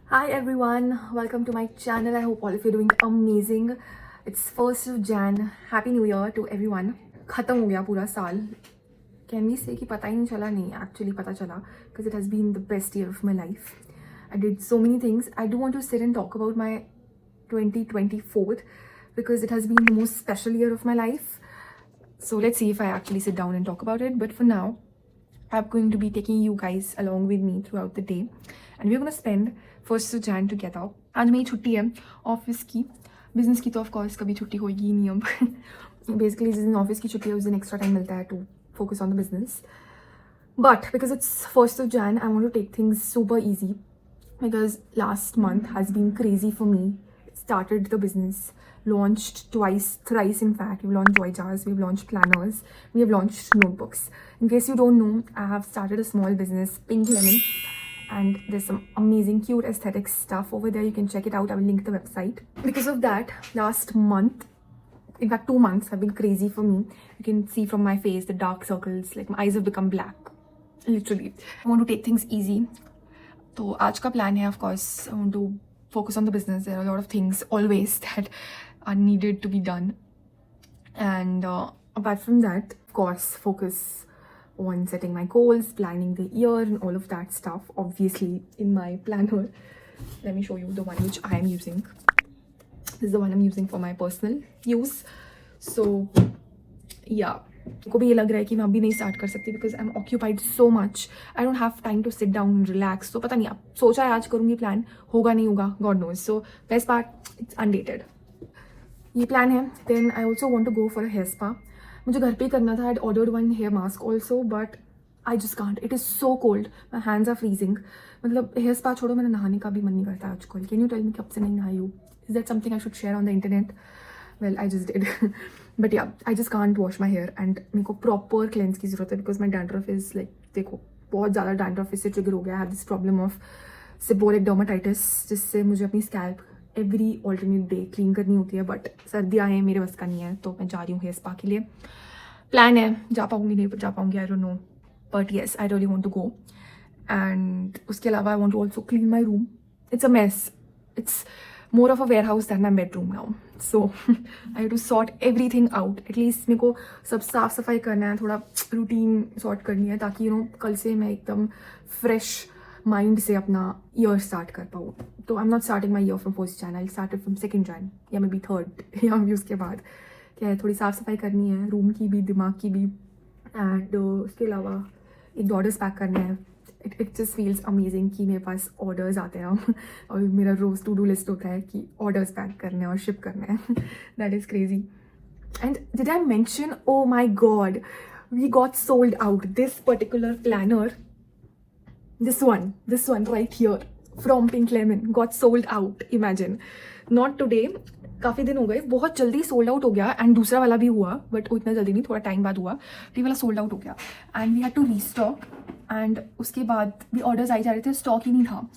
Hi everyone, welcome to my channel. I hope all of you are doing amazing. It's 1st of Jan. Happy New Year to everyone. खत्म हो गया पूरा साल. Can we say कि पता ही नहीं चला? नहीं, actually पता चला because it has been the best year of my life. I did so many things. I do want to sit and talk about my 2024 because it has been the most special year of my life. So let's see if I actually sit down and talk about it. But for now, I'm going to be taking you guys along with me throughout the day and we're going to spend 1st of Jan together. आज मेरी छुट्टी है office की. Business की तो of course कभी छुट्टी होगी ही नहीं अब. बेसिकली जिस दिन ऑफिस की छुट्टी है उस दिन एक्स्ट्रा टाइम मिलता है to focus on the business. But because it's 1st of Jan, I want to take things super easy because last month has been crazy for me. Started the business, launched twice, thrice in fact. We've launched joy jars, we've launched planners, we have launched notebooks. In case you don't know, I have started a small business, Pink Lemon, and there's some amazing cute aesthetic stuff over there. You can check it out. I will link the website. Because of that, last month, in fact 2 months have been crazy for me. You can see from my face the dark circles, like my eyes have become black, literally. I want to take things easy. तो आज का plan है, of course, I want to focus on the business. There are a lot of things always that are needed to be done. And apart from that, of course, focus on setting my goals, planning the year and all of that stuff, obviously in my planner. Let me show you the one which I am using. This is the one I'm using for my personal use. So yeah, को भी ये लग रहा है कि मैं अभी नहीं स्टार्ट कर सकती because I am occupied so much. I don't have time to sit down relax. तो पता नहीं, अब सोचा है आज करूँगी प्लान, होगा नहीं होगा god knows. So best part, it's undated. ये प्लान है. Then I also want to go for a hair spa. मुझे घर पे ही करना था. I ordered one hair mask also but I just can't. It is so cold, my hands are freezing. मतलब hair spa छोड़ो, मैंने नहाने का भी मन नहीं करता आजकल. कैन यू टेल मी कब से नहीं नहाई हूँ? Is that something I should share on the internet? Well, I just did. But yeah, I just can't wash my hair and मेरे को proper cleanse की ज़रूरत है because my dandruff is like, देखो बहुत ज़्यादा dandruff इससे trigger हो गया. I have this problem of seborrheic dermatitis जिससे मुझे अपनी scalp every alternate day clean करनी होती है. But सर्दियाँ हैं, मेरे बस का नहीं है, तो मैं जा रही हूँ hair spa के लिए. Plan है, जा पाऊँगी नहीं जा पाऊँगी, I don't know. But yes, I really want to go. And उसके अलावा I want to also clean my room. It's a mess. It's more of a warehouse than my bedroom now. So I have to sort everything out. At least मेरे को सब साफ सफाई करना है, थोड़ा रूटीन सॉर्ट करनी है ताकि कल से मैं एकदम फ्रेश माइंड से अपना ईयर स्टार्ट कर पाऊँ. तो I am not starting my year from 1st Jan. I started from 2nd Jan या मे बी 3rd या भी उसके बाद. क्या है, थोड़ी साफ सफाई करनी है, रूम की भी दिमाग की भी. एंड उसके अलावा एक ऑर्डर्स पैक करना है. इट जस्ट फील्स अमेजिंग कि मेरे पास ऑर्डर्स आते हैं और मेरा रोज़ टू डू लिस्ट होता है कि ऑर्डर्स पैक करने हैं और शिप करना है. That is crazy. And did I mention, oh my god, we got sold out. This particular planner, this one right here from Pink Lemon got sold out. Imagine, not today, काफ़ी दिन हो गए, बहुत जल्दी sold out हो गया. And दूसरा वाला भी हुआ बट उतना जल्दी नहीं, थोड़ा टाइम बाद हुआ. ये वाला सोल्ड आउट हो गया and we had to restock. एंड उसके बाद भी ऑर्डर्स आई जा रहे थे, स्टॉक ही नहीं था.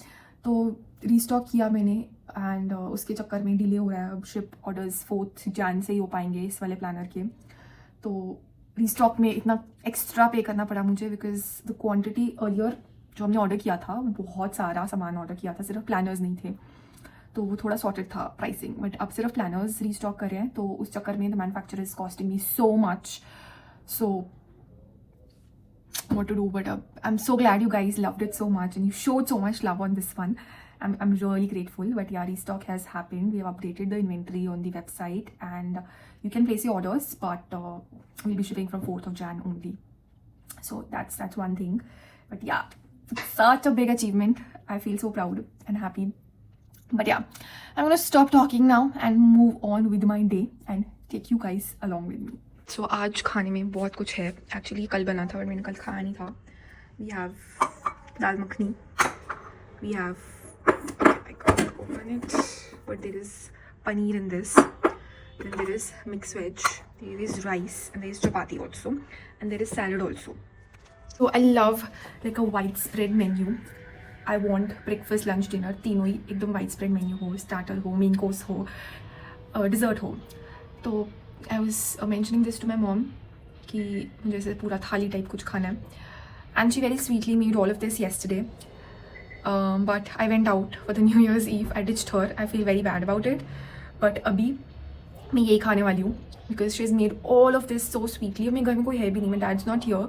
तो रीस्टॉक किया मैंने एंड उसके चक्कर में डिले हो रहा है. अब शिप ऑर्डर्स 4th Jan से ही हो पाएंगे इस वाले प्लानर के. तो रीस्टॉक में इतना एक्स्ट्रा पे करना पड़ा मुझे बिकॉज द क्वान्टिटी अर्लियर जो हमने ऑर्डर किया था, बहुत सारा सामान ऑर्डर किया था, सिर्फ प्लानर्स नहीं थे. तो वो थोड़ा सॉर्टेड था प्राइसिंग. बट अब सिर्फ प्लानर्स रीस्टॉक कर रहे हैं, तो उस चक्कर में the manufacturer is costing me so much. So what to do, but I'm so glad you guys loved it so much and you showed so much love on this one. I'm really grateful. But yeah, restock has happened. We have updated the inventory on the website and you can place your orders, but we'll be shipping from 4th of Jan only. So that's one thing. But yeah, such a big achievement. I feel so proud and happy. But yeah, I'm gonna stop talking now and move on with my day and take you guys along with me. So आज खाने में बहुत कुछ है. Actually कल बना था but मैंने कल खाया नहीं था. We have dal makhani, we have, I can't open it, but there is paneer in this, then there is mixed veg, there is rice and there is chapati also, and there is salad also. So I love like a widespread menu. I want breakfast, lunch, dinner तीनों ही एकदम widespread menu हो, starter हो, main course हो, dessert हो. तो I was mentioning this to my mom कि मुझे ऐसे पूरा थाली टाइप कुछ खाना है. And she very sweetly made all of this yesterday. But I went out for the New Year's Eve. I ditched her. I feel very bad about it. But अभी मैं यही खाने वाली हूँ because she has made all of this so sweetly. और मेरे घर में कोई है भी नहीं. My dad's not here.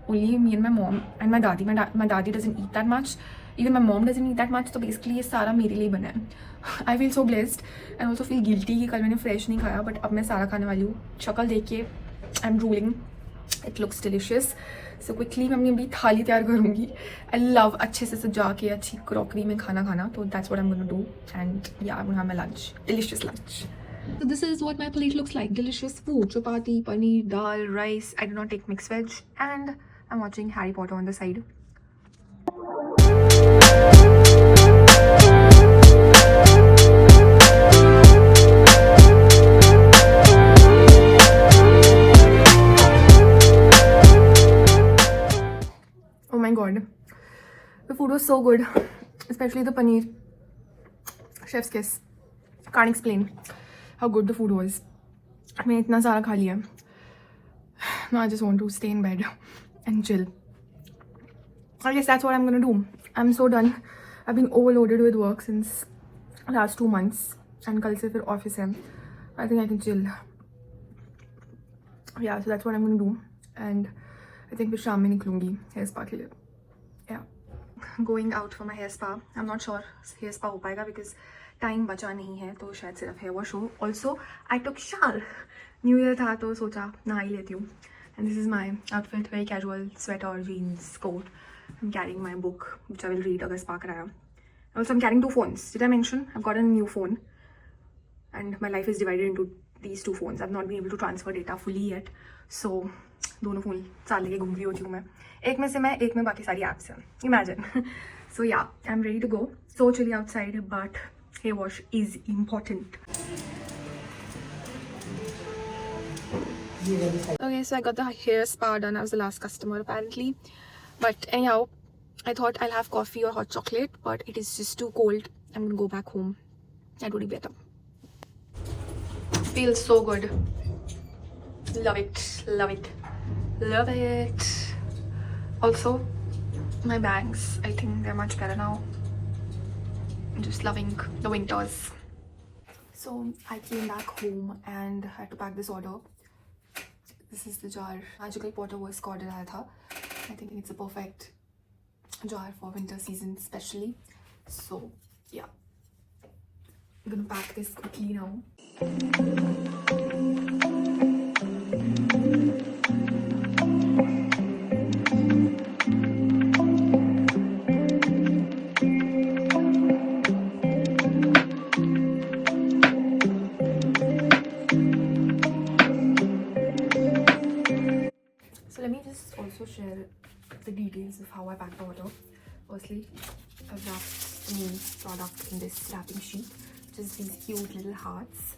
Only me and my mom and my dadi. My dadi doesn't eat that much. Even my mom doesn't eat that much. तो basically ये सारा मेरे लिए बना है. I feel so blessed and also feel guilty कि कल मैंने fresh नहीं खाया. But अब मैं सारा खाने वाली हूँ. शक्ल देख के I'm drooling. It looks delicious. So quickly मैं अपनी अभी थाली तैयार करूँगी. I love अच्छे से सजा के अच्छी क्रॉकरी में खाना खाना. तो that's what I'm gonna do. And yeah, I'm gonna have my lunch. Delicious lunch. So this is what my plate looks like. Delicious food. Chapati, paneer, dal, rice. I do not take mixed veg. And I'm watching Harry Potter on the side. Oh my god. The food was so good. Especially the paneer. Chef's kiss. Can't explain how good the food was. मैंने इतना सारा खा लिया. Now I just want to stay in bed and chill. I guess that's what I'm gonna do. I'm so done. I've been overloaded with work since last 2 months. And कल से फिर office है. I think I can chill. Yeah, so that's what I'm gonna do. And I think फिर शाम में निकलूँगी hair spa के लिए. Yeah. Going out for my hair spa. I'm not sure hair spa हो पाएगा because टाइम बचा नहीं है तो शायद सिर्फ हेयर वॉश हो. Also I took shower. New year था तो सोचा नहा ही लेती हूँ. And this is my outfit. Very casual sweater, jeans, coat. I am carrying my book which I will read अगर स्पा कराया. Also I am carrying 2 phones. Did I mention I've got a new phone and my life is divided into these 2 phones. I've not been able to transfer data fully yet. So दोनों phone साल लेके घूम रही होती हूँ मैं. एक में से मैं, एक में बाकी सारी ऐप्स हैं. Imagine. So yeah, I'm ready to go. So chilly outside, but hair wash is important. Okay, so I got the hair spa done. I was the last customer apparently. But anyhow, I thought I'll have coffee or hot chocolate, but it is just too cold. I'm gonna go back home. That would be better. Feels so good. Love it. Love it. Love it. Also, my bangs, I think they're much better now. I'm just loving the winters. So I came back home and had to pack this order. This is the jar. Magical Potter was order आया था. I think it's a perfect jar for winter season especially. So yeah, I'm gonna pack this quickly now. Also share the details of how I packed the order. Firstly, I wrapped the main product in this wrapping sheet, just these cute little hearts.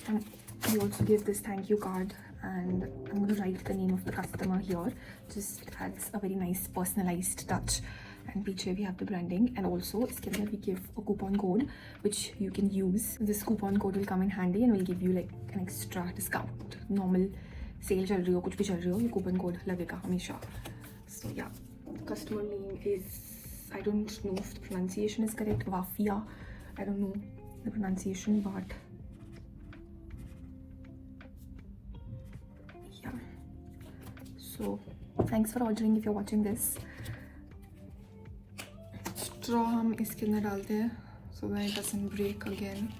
And we also give this thank you card, and I'm going to write the name of the customer here. Just adds a very nice personalized touch. And पीछे we have the branding, and also इसके अंदर we give a coupon code which you can use. This coupon code will come in handy and will give you like an extra discount. Normal sale चल रही हो, कुछ भी चल रही हो, ये कूपन कोड लगेगा हमेशा. So yeah, customer name is, I don't know if the pronunciation is correct, Wafia. I don't know the pronunciation, but yeah. So thanks for ordering if you're watching this. Straw हम इसके अंदर डालते हैं so that it doesn't break again.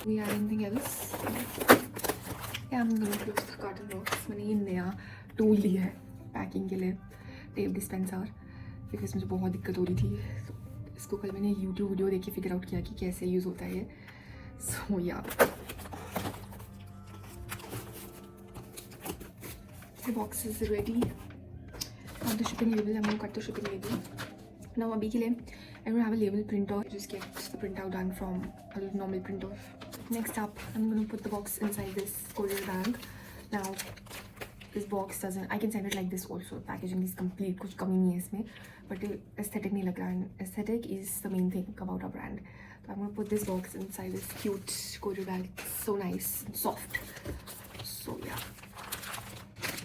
We have anything else? Yeah, I'm gonna close the carton box. मैंने ये नया tool लिया है पैकिंग के लिए, टेप डिस्पेंसर, बिकॉज मुझे बहुत दिक्कत हो रही थी. so, इसको कल मैंने यूट्यूब वीडियो देख के फिगर आउट किया कि कैसे यूज़ होता है ये. सो या the box is ready. Cut the shipping label. I'm gonna cut the shipping label. Now अभी के लिए I don't have a label printer. Just get the printout done from a normal printer. Next up, I'm going to put the box inside this courier bag. Now, this box doesn't, I can send it like this also. Packaging is complete, कुछ कमी नहीं है इसमें. But aesthetic नहीं लग रहा है. Aesthetic is the main thing about our brand. So I'm going to put this box inside this cute courier bag. It's so nice and soft. So yeah.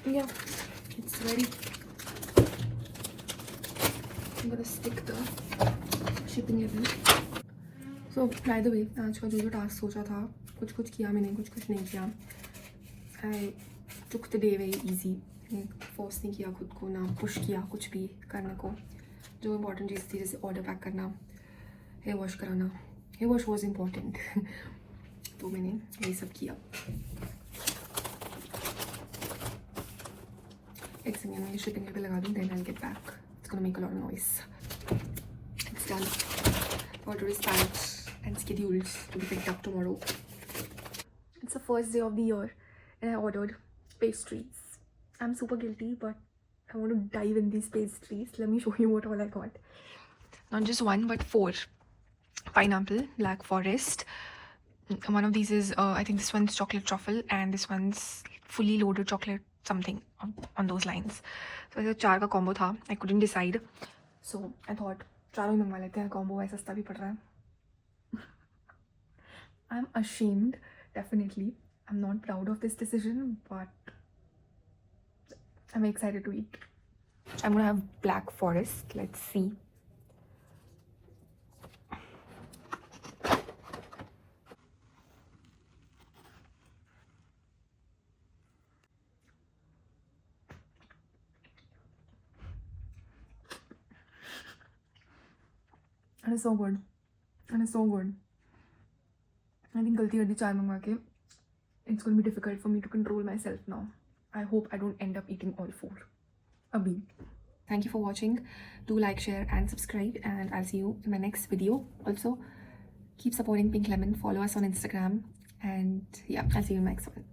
Yeah, it's ready. I'm gonna stick the shipping label. So by the way, आज का जो task सोचा था कुछ किया मैंने, कुछ नहीं किया. I took the day very easy. Force नहीं किया खुद को, ना पुश किया कुछ भी करने को. जो इम्पोर्टेंट चीज़ थी जैसे ऑर्डर पैक करना, हेयर वॉश कराना, हेयर वॉश वॉज इम्पॉर्टेंट. तो मैंने यही सब किया. एक सेकंड में शिपिंग पे लगा दूँ, then I get back. It's gonna make a lot of noise. It's done. Order is packed and scheduled to be picked up tomorrow. It's the first day of the year and I ordered pastries. I'm super guilty, but I want to dive in these pastries. Let me show you what all I got. Not just one, but 4. Pineapple, Black Forest. One of these is, I think this one's chocolate truffle and this one's fully loaded chocolate something on those lines. So it's a 4 का combo था. I couldn't decide. So I thought, चारों मंगवा लेते हैं. Combo है, सस्ता भी पड़ रहा है. I'm ashamed, definitely. I'm not proud of this decision, but I'm excited to eat. I'm gonna have Black Forest. Let's see. And it's so good. And it's so good. I think गलती कर दी 4 मंगवा के. It's going to be difficult for me to control myself now. I hope I don't end up eating all 4. Abhi. Thank you for watching. Do like, share and subscribe, and I'll see you in my next video. Also, keep supporting Pink Lemon. Follow us on Instagram. And yeah, I'll see you in my next one.